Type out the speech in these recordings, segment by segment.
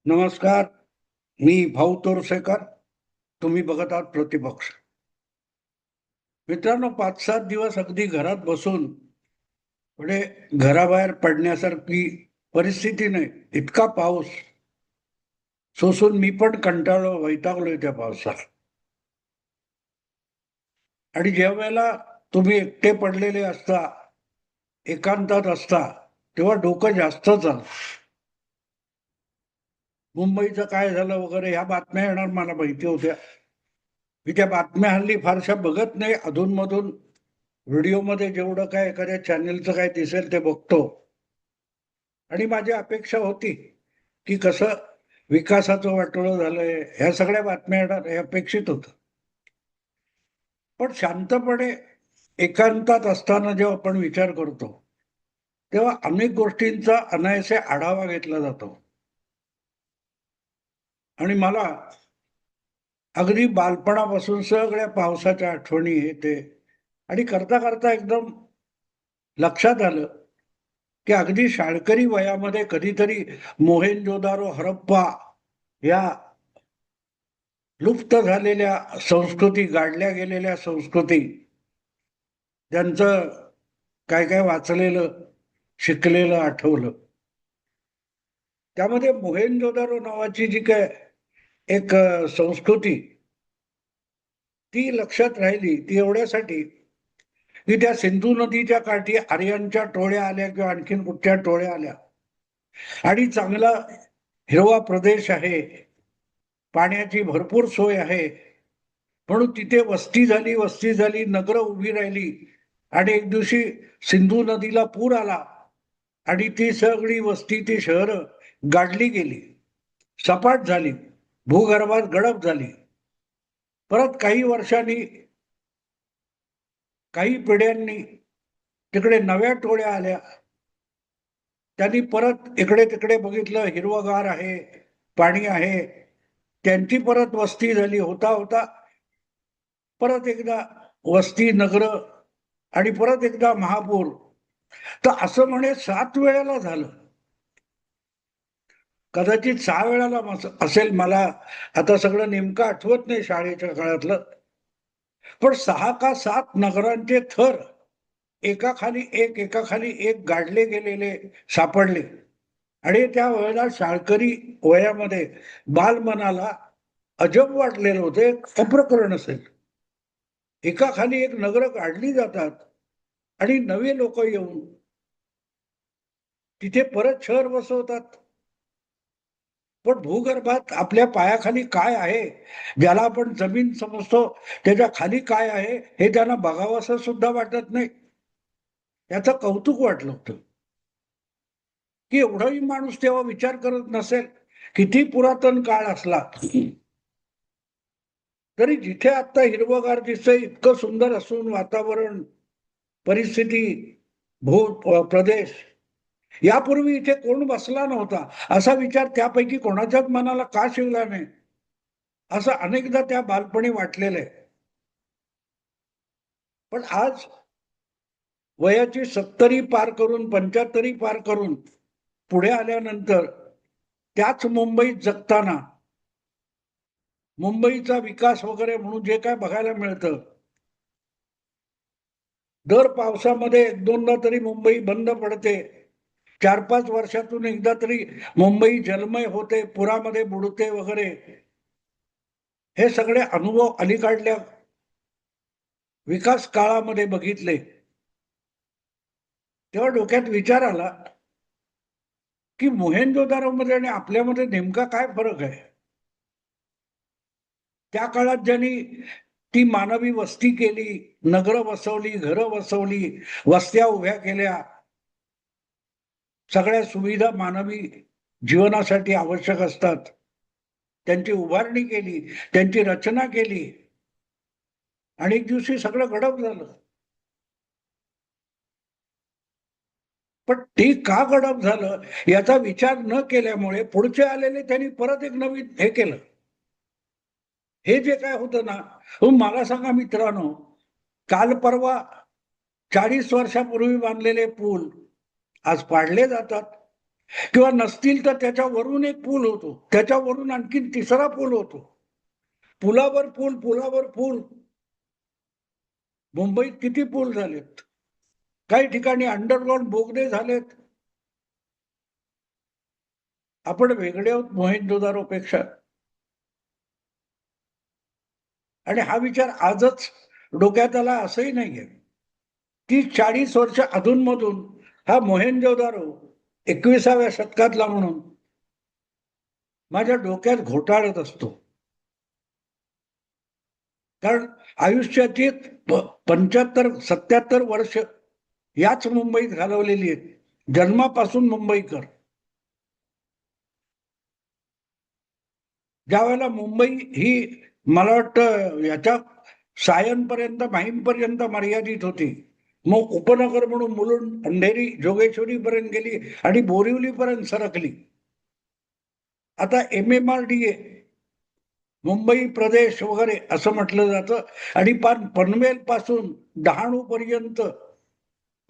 नमस्कार. मी भाऊ तोरसेकर. तुम्ही बघत आहात प्रतिपक्ष. मित्रांनो, 5-7 दिवस अगदी घरात बसून पुढे घराबाहेर पडण्यासारखी परिस्थिती नाही. इतका पाऊस सोसून मी पण कंटाळलो, वैतागलोय त्या पावसात. आणि ज्या वेळेला तुम्ही एकटे पडलेले असता, एकांतात असता, तेव्हा डोकं जास्त चालतं. मुंबईचं काय झालं वगैरे ह्या बातम्या येणार मला माहिती होत्या. मी त्या बातम्या हल्ली फारशा बघत नाही. अधूनमधून व्हिडिओमध्ये जेवढं काय एखाद्या चॅनेलचं काय दिसेल ते बघतो. आणि माझी अपेक्षा होती की कसं विकासाचं वाटोळं झालंय, ह्या सगळ्या बातम्या येणार हे अपेक्षित होतं. पण शांतपणे एकांतात असताना जेव्हा आपण विचार करतो, तेव्हा अनेक गोष्टींचा अनायासे आढावा घेतला जातो. आणि मला अगदी बालपणापासून सगळ्या पावसाच्या आठवणी येते. आणि करता करता एकदम लक्षात आलं की अगदी शाळकरी वयामध्ये कधीतरी मोहेंजोदारो, हरप्पा या लुप्त झालेल्या संस्कृती, गाडल्या गेलेल्या संस्कृती, त्यांचं काय काय वाचलेलं, शिकलेलं आठवलं. त्यामध्ये मोहेंजोदारो नावाची जी काय एक संस्कृती, ती लक्षात राहिली. ती एवढ्यासाठी की त्या सिंधू नदीच्या काठी आर्यांच्या टोळ्या आल्या किंवा आणखीन कुठच्या टोळ्या आल्या आणि चांगला हिरवा प्रदेश आहे, पाण्याची भरपूर सोय आहे, म्हणून तिथे वस्ती झाली, नगरं उभी राहिली. आणि एक दिवशी सिंधू नदीला पूर आला आणि ती सगळी वस्ती, ती शहरं गाडली गेली, सपाट झाली, भूगर्भात गडप झाली. परत काही वर्षांनी, काही पिढ्यांनी तिकडे नव्या टोळ्या आल्या. त्यांनी परत इकडे तिकडे बघितलं, हिरवगार आहे, पाणी आहे, त्यांची परत वस्ती झाली. होता होता परत एकदा वस्ती, नगर आणि परत एकदा महापूर. तर असं म्हणे 7 वेळेला झालं. कदाचित 6 वेळेला असेल, मला आता सगळं नेमकं आठवत नाही शाळेच्या काळातलं. पण 6 का 7 नगरांचे थर एकाखाली एक, एकाखाली एक गाडले गेलेले सापडले. आणि त्या वेळेला शाळकरी वयामध्ये बालमनाला अजब वाटलेलं होतं. एक अप्रकरण असेल, एकाखाली एक नगरं काढली जातात आणि नवे लोक येऊन तिथे परत शहर बसवतात. पण भूगर्भात आपल्या पायाखाली काय आहे, ज्याला आपण जमीन समजतो, त्याच्या खाली काय आहे हे त्यांना बघावंसं सुद्धा वाटत नाही. त्याचं कौतुक वाटलं होतं की एवढाही माणूस तेव्हा विचार करत नसेल. किती पुरातन काळ असला तरी जिथे आता हिरवगार दिसतंय, इतकं सुंदर असून वातावरण, परिस्थिती, भू प्रदेश, यापूर्वी इथे कोण बसला नव्हता असा विचार त्यापैकी कोणाच्याच मनाला का शिवला नाही, असं अनेकदा त्या बालपणी वाटलेलं आहे. पण आज वयाची 70 पार करून, 75 पार करून पुढे आल्यानंतर त्याच मुंबईत जगताना मुंबईचा विकास वगैरे म्हणून जे काय बघायला मिळतं, दर पावसामध्ये 1-2दा तरी मुंबई बंद पडते, 4-5 वर्षातून एकदा तरी मुंबई जलमय होते, पुरामध्ये बुडते वगैरे, हे सगळे अनुभव अलीकडल्या विकास काळामध्ये बघितले. तेव्हा डोक्यात विचार आला की मोहेंजोदारोमध्ये आणि आपल्यामध्ये नेमका काय फरक आहे. त्या काळात ज्यांनी ती मानवी वस्ती केली, नगरं बसवली, घरं बसवली, वस्त्या उभ्या केल्या, सगळ्या सुविधा मानवी जीवनासाठी आवश्यक असतात, त्यांची उभारणी केली, त्यांची रचना केली आणि एक दिवशी सगळं गडप झालं. पण ते का गडप झालं याचा विचार न केल्यामुळे पुढचे आलेले त्यांनी परत एक नवीन हे केलं. हे जे काय होतं ना, मला सांगा मित्रांनो, काल परवा 40 वर्षापूर्वी बांधलेले पूल आज पाडले जातात. किंवा नसतील तर त्याच्यावरून एक पूल होतो, त्याच्यावरून आणखीन तिसरा पूल होतो, पुलावर पूल, पुलावर पूल. मुंबईत किती पूल झालेत, काही ठिकाणी अंडरग्राऊंड बोगदे झालेत. आपण वेगळे आहोत मोहेंजोदारोपेक्षा. आणि हा विचार आजच डोक्यात आला असंही नाहीये. 30-40 वर्ष अधूनमधून हा मोहेंजोदारो 21व्या शतकातला म्हणून माझ्या डोक्यात घोटाळत असतो. कारण आयुष्याची 75-77 वर्ष याच मुंबईत घालवलेली आहेत, जन्मापासून मुंबईकर. ज्या वेळेला मुंबई ही मला वाटतं याच्या सायनपर्यंत, माहीमपर्यंत मर्यादित होती, मग उपनगर म्हणून मुलुंड, अंधेरी, जोगेश्वरी पर्यंत गेली आणि बोरिवली पर्यंत सरकली. आता MMRDA, मुंबई प्रदेश वगैरे असं म्हटलं जातं. आणि पनवेल पासून डहाणू पर्यंत,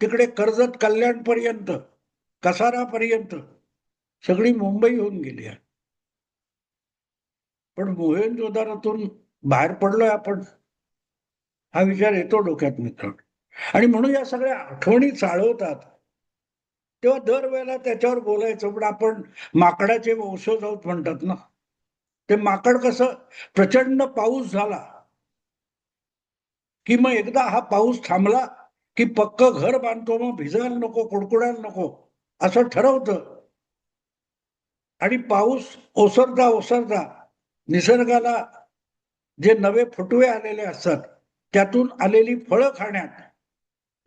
तिकडे कर्जत कल्याण पर्यंत, कसारा पर्यंत सगळी मुंबई होऊन गेली आहे. पण मोहेंजोदारोतून बाहेर पडलोय आपण, हा विचार येतो डोक्यात मित्र. आणि म्हणून या सगळ्या आठवणी चालवतात तेव्हा दरवेळेला त्याच्यावर बोलायचं. पण आपण माकडाचे वंशज आहोत म्हणतात ना, ते माकड कसं, प्रचंड पाऊस झाला की मग एकदा हा पाऊस थांबला की पक्क घर बांधतो, मग भिजायला नको, कुडकुडायला नको असं ठरवतं. आणि पाऊस ओसरता ओसरता निसर्गाला जे नवे फुटवे आलेले असतात त्यातून आलेली फळं खाण्यात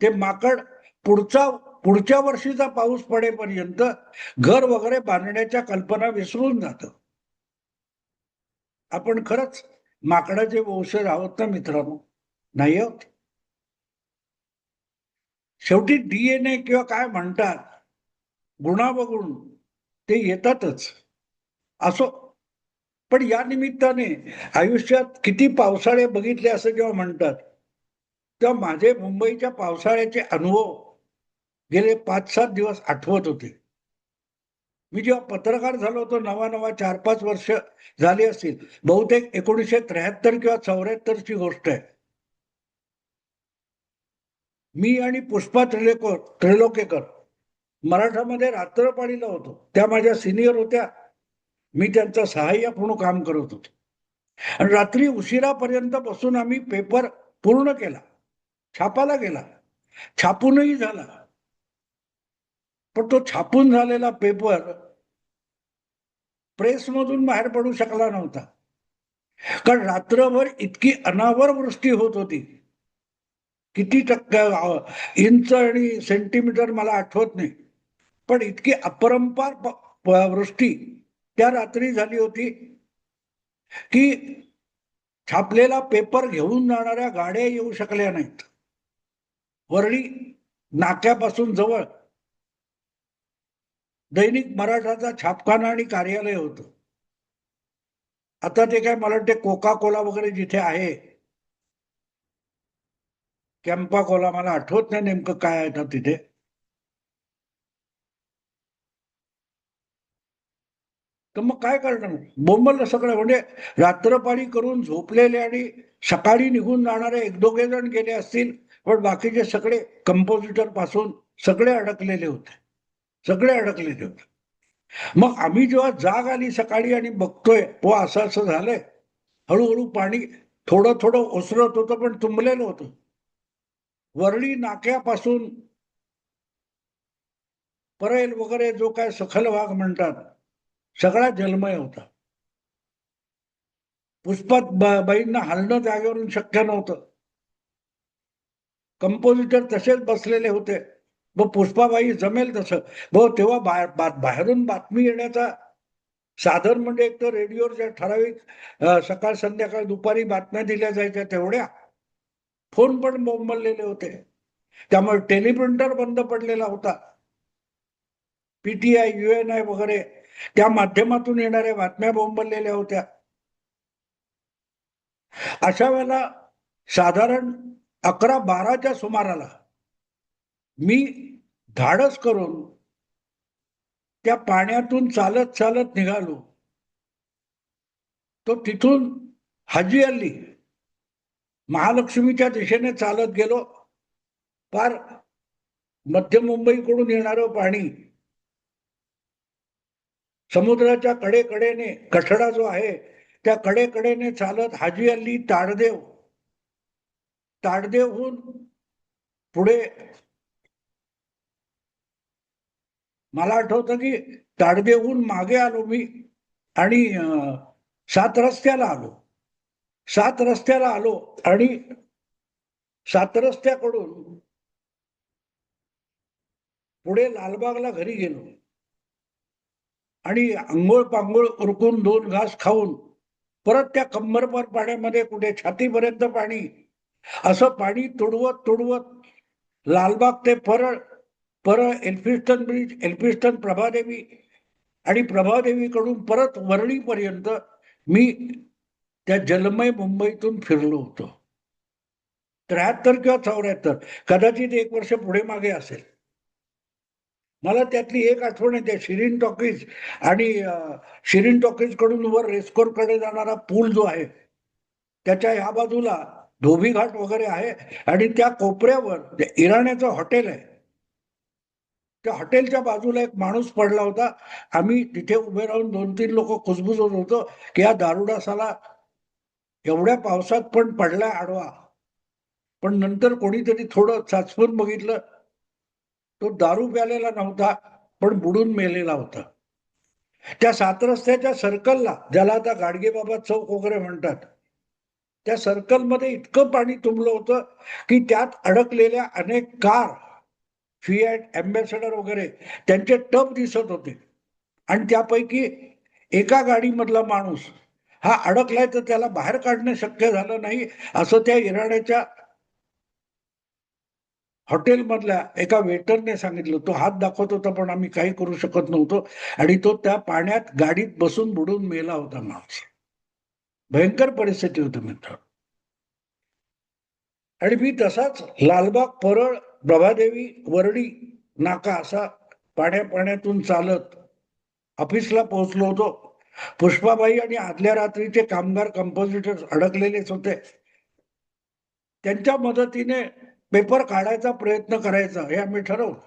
ते माकड पुढच्या वर्षीचा पाऊस पडेपर्यंत घर वगैरे बांधण्याच्या कल्पना विसरून जातं. आपण खरंच माकडाचे वंशज आहोत ना मित्रांनो? नाही आहोत. शेवटी DNA किंवा काय म्हणतात, गुणावगुण ते येतातच. असो. पण या निमित्ताने आयुष्यात किती पावसाळे बघितले असं जेव्हा म्हणतात, तेव्हा माझे मुंबईच्या पावसाळ्याचे अनुभव गेले 5-7 दिवस आठवत होते. मी जेव्हा पत्रकार झालो होतो, नवा 4-5 वर्ष झाली असतील, बहुतेक 1973 किंवा 74 ची गोष्ट आहे. मी आणि पुष्पा त्रिलोकेकर मराठामध्ये रात्रपाळीला होतो. त्या माझ्या सिनियर होत्या, मी त्यांचा सहाय्यक म्हणून काम करत होतो. आणि रात्री उशिरापर्यंत बसून आम्ही पेपर पूर्ण केला, छापाला गेला, छापूनही झाला. पण तो छापून झालेला पेपर प्रेसमधून बाहेर पडू शकला नव्हता. कारण रात्रभर इतकी अनावर वृष्टी होत होती. किती टक्के इंच आणि सेंटीमीटर मला आठवत नाही, पण इतकी अपरंपार वृष्टी त्या रात्री झाली होती की छापलेला पेपर घेऊन जाणाऱ्या गाड्या येऊ शकल्या नाहीत. वरळी नाक्यापासून जवळ दैनिक मराठाचा छापखाना आणि कार्यालय होतं. आता ते काय मला वाटते कोका कोला वगैरे जिथे आहे, कॅम्पा कोला, मला आठवत नाही नेमकं काय आहे ना तिथे. तर मग काय करणार, बोंबललं सगळं. म्हणजे रात्रपाळी करून झोपलेले आणि सकाळी निघून जाणारे एक दोघे जण गेले असतील, पण बाकीचे सगळे कंपोजिटर पासून सगळे अडकलेले होते, सगळे अडकलेले होते. मग आम्ही जेव्हा जाग आली सकाळी आणि बघतोय हो असं असं झालंय, हळूहळू पाणी थोडं थोडं ओसरत होतं पण तुंबलेलं होतं. वरळी नाक्यापासून परेल वगैरे जो काय सखल भाग म्हणतात, सगळा जलमय होता. पुष्पात बाईंना हलणं जागेवरून शक्य नव्हतं. कंपोजिटर तसेच बसलेले होते. मग पुष्पाबाई जमेल तसं. तेव्हा बाहेरून बातमी येण्याचा साधन म्हणजे एक तर रेडिओवर ज्या ठराविक सकाळ संध्याकाळ दुपारी बातम्या दिल्या जायच्या तेवढ्या, फोन पण बोंबललेले होते. त्यामुळे टेलिप्रिंटर बंद पडलेला होता. PTI, UNI वगैरे त्या माध्यमातून येणाऱ्या बातम्या बोंबललेल्या होत्या. अशा वेळेला साधारण 11-12च्या सुमाराला मी धाडस करून त्या पाण्यातून चालत चालत निघालो. तो तिथून हाजी अल्ली महालक्ष्मीच्या दिशेने चालत गेलो. फार मध्य मुंबईकडून येणारं पाणी समुद्राच्या कडेकडेने, कठडा जो आहे त्या कडेकडेने चालत हाजी अल्ली, ताडदेव, ताडदेवहून पुढे मला आठवतं की ताडदेवहून मागे आलो मी आणि सात रस्त्याला आलो. सात रस्त्याला आलो आणि सात रस्त्याकडून पुढे लालबागला घरी गेलो आणि आंघोळ पांघोळ उरकून 2 घास खाऊन परत त्या कंबरभर पाण्यामध्ये, कुठे छातीपर्यंत पाणी, असं पाणी तुडवत तुडवत लालबाग ते Parel, Parel Elphinstone bridge, Elphinstone Prabhadevi आणि प्रभादेवीकडून परत वरळीपर्यंत मी त्या जलमय मुंबईतून फिरलो होतो. 73 किंवा 74, कदाचित 1 वर्ष पुढे मागे असेल. मला त्यातली एक आठवण येते, शिरीन टॉकीज आणि शिरीन टॉकीज कडून वर रेस्कोर कडे जाणारा पूल जो आहे त्याच्या ह्या बाजूला धोबी घाट वगैरे आहे आणि त्या कोपऱ्यावर इराण्याचं हॉटेल आहे. त्या हॉटेलच्या बाजूला एक माणूस पडला होता. आम्ही तिथे उभे राहून 2-3 लोक कुजबुजत होतो की या दारुडासाला एवढ्या पावसात पण पडलाय आडवा. पण नंतर कोणीतरी थोडं चाचपून बघितलं, तो दारू प्यालेला नव्हता पण बुडून मेलेला होता. त्या 7 रस्त्याच्या सर्कलला, ज्याला आता गाडगेबाबा चौक वगैरे म्हणतात, त्या सर्कलमध्ये इतकं पाणी तुंबलं होतं की त्यात अडकलेल्या अनेक कार, फिएट, एम्बेसेडर वगैरे त्यांचे टप दिसत होते. आणि त्यापैकी एका गाडीमधला माणूस हा अडकलाय, तर त्याला बाहेर काढणं शक्य झालं नाही असं त्या इराण्याच्या हॉटेलमधल्या एका वेटरने सांगितलं. तो हात दाखवत होता पण आम्ही काही करू शकत नव्हतो आणि तो त्या पाण्यात गाडीत बसून बुडून मेला होता माणूस. भयंकर परिस्थिती होती मित्र. आणि मी तसाच लालबाग, परळ, प्रभादेवी, वरडी नाका असा पाण्यातून चालत ऑफिसला पोहोचलो होतो. पुष्पाबाई आणि आदल्या रात्रीचे कामगार कंपोजिटर्स अडकलेलेच होते. त्यांच्या मदतीने पेपर काढायचा प्रयत्न करायचा हे आम्ही ठरवलं.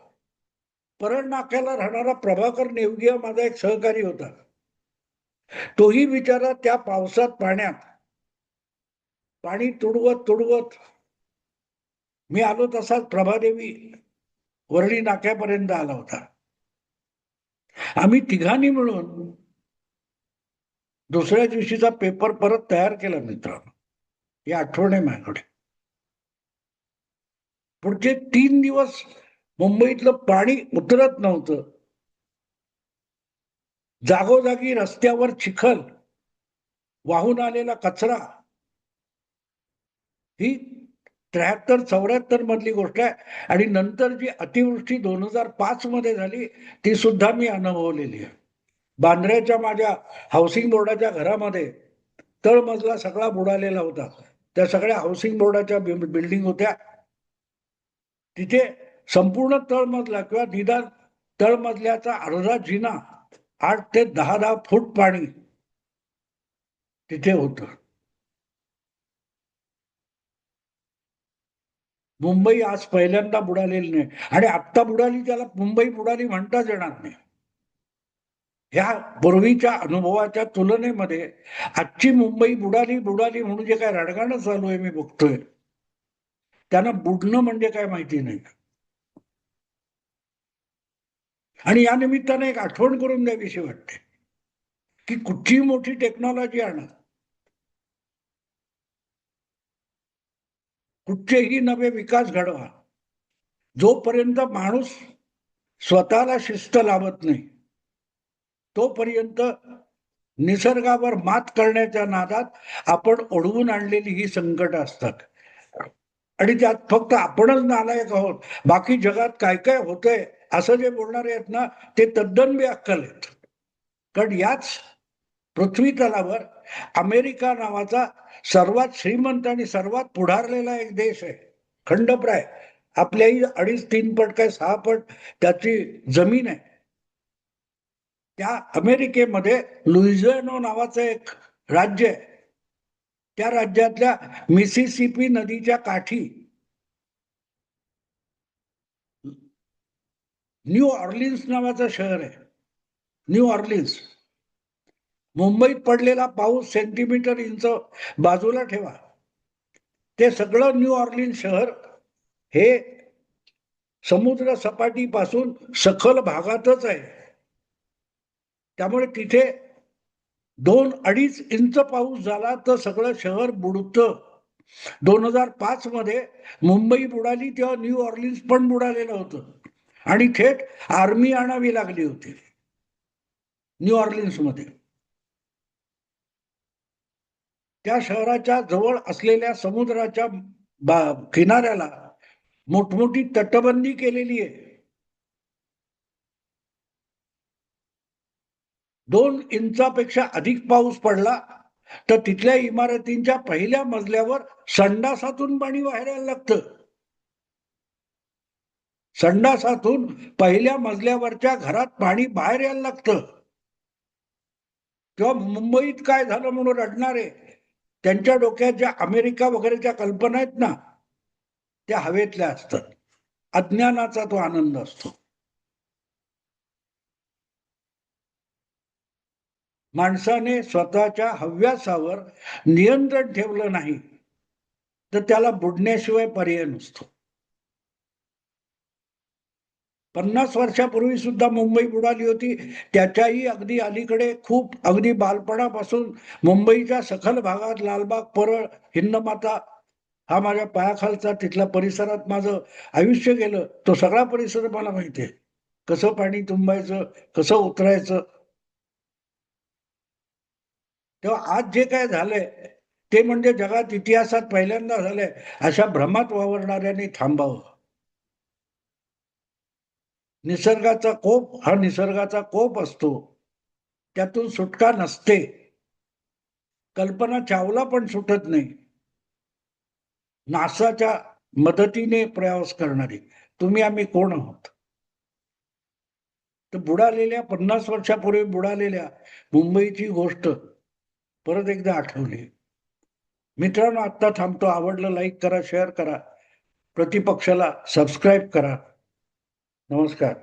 परळ नाक्याला राहणारा प्रभाकर नेवगिया माझा एक सहकारी होता. तोही बिचारा त्या पावसात पाण्यात पाणी तुडवत तुडवत, मी आलो तसाच प्रभादेवी वरळी नाक्यापर्यंत आला होता. आम्ही तिघांनी मिळून दुसऱ्या दिवशीचा पेपर परत तयार केला मित्रांनो. ही आठवण आहे माझ्याकडे. पुढचे 3 दिवस मुंबईतलं पाणी उतरत नव्हतं. जागोजागी रस्त्यावर चिखल, वाहून आलेला कचरा. ही 73-74 मधली गोष्ट आहे. आणि नंतर जी अतिवृष्टी 2005 मध्ये झाली ती सुद्धा मी अनुभवलेली आहे. बांद्र्याच्या माझ्या हाऊसिंग बोर्डाच्या घरामध्ये तळमजला सगळा बुडालेला होता. त्या सगळ्या हाऊसिंग बोर्डाच्या बिल्डिंग होत्या. तिथे संपूर्ण तळमजला किंवा निदान तळमजल्याचा अर्धा जिना, 8 ते 10 फूट पाणी तिथे होतं. मुंबई आज पहिल्यांदा बुडालेली नाही आणि आत्ता बुडाली त्याला मुंबई बुडाली म्हणताच येणार नाही. ह्या पूर्वीच्या अनुभवाच्या तुलनेमध्ये आजची मुंबई बुडाली बुडाली म्हणून जे काय रडगाणं चालू आहे मी बघतोय, त्यांना बुडणं म्हणजे काय माहिती नाही. आणि या निमित्ताने एक आठवण करून द्यावीशी वाटते की कुठची मोठी टेक्नॉलॉजी आणा, कुठचेही नवे विकास घडवा, जोपर्यंत माणूस स्वतःला शिस्त लावत नाही तोपर्यंत निसर्गावर मात करण्याच्या नादात आपण ओढवून आणलेली ही संकट असतात. आणि त्यात फक्त आपणच नालायक आहोत, बाकी जगात काय काय होतंय असं जे बोलणारे आहेत ना ते तद्दन बेअक्कल आहेत. कारण याच पृथ्वी तलावर अमेरिका नावाचा सर्वात श्रीमंत आणि सर्वात पुढारलेला एक देश आहे, खंडप्राय. आपल्याही 2.5-3 पट काय 6 पट त्याची जमीन आहे. त्या अमेरिकेमध्ये लुइझियाना नावाचं एक राज्य आहे. त्या राज्यातल्या मिसिसिपी नदीच्या काठी न्यू ऑर्लिन्स नावाचं शहर आहे. New Orleans. मुंबईत पडलेला पाऊस सेंटीमीटर इंच बाजूला ठेवा, ते सगळं न्यू ऑर्लिन्स शहर हे समुद्र सपाटीपासून सखल भागातच आहे. त्यामुळे तिथे 2-2.5 इंच पाऊस झाला तर सगळं शहर बुडतं. 2005 मध्ये मुंबई बुडाली तेव्हा न्यू ऑर्लिन्स पण बुडालेलं होतं आणि थेट आर्मी आणावी लागली होती न्यू ऑर्लिन्स मध्ये. त्या शहराच्या जवळ असलेल्या समुद्राच्या किनाऱ्याला मोठमोठी तटबंदी केलेली आहे. 2 इंचापेक्षा अधिक पाऊस पडला तर तिथल्या इमारतींच्या पहिल्या मजल्यावर संडासातून पाणी बाहेर यायला लागतं. संडासातून पहिल्या मजल्यावरच्या घरात पाणी बाहेर यायला लागतं. तेव्हा मुंबईत काय झालं म्हणून रडणारे, त्यांच्या डोक्यात ज्या अमेरिका वगैरेच्या कल्पना आहेत ना, त्या हवेतल्या असतात. अज्ञानाचा तो आनंद असतो. माणसाने स्वतःच्या हव्यासावर नियंत्रण ठेवलं नाही तर त्याला बुडण्याशिवाय पर्याय नसतो. 50 वर्षापूर्वी सुद्धा मुंबई बुडाली होती. त्याच्याही अगदी अलीकडे खूप अगदी बालपणापासून मुंबईच्या सखल भागात लालबाग, परळ, हिंदमाता हा माझ्या पायाखालचा तिथल्या परिसरात माझं आयुष्य गेलं. तो सगळा परिसर मला माहिती आहे. कसं पाणी तुंबायचं, कसं उतरायचं. तेव्हा आज जे काय झालंय ते म्हणजे जगात इतिहासात पहिल्यांदा झालंय. अशा भ्रमात वावरणाऱ्यांनी थांबावं. निसर्गाचा कोप हा निसर्गाचा कोप असतो, त्यातून सुटका नसते. कल्पना चावला पण सुटत नाही. नासाच्या मदतीने प्रवास करणारी तुम्ही आम्ही कोण आहोत? तर बुडालेल्या 50 वर्षापूर्वी बुडालेल्या मुंबईची गोष्ट परत एकदा आठवली. मित्रांनो, आता थांबतो. आवडलं लाईक करा, शेअर करा, प्रतिपक्षाला सबस्क्राईब करा. नमस्कार.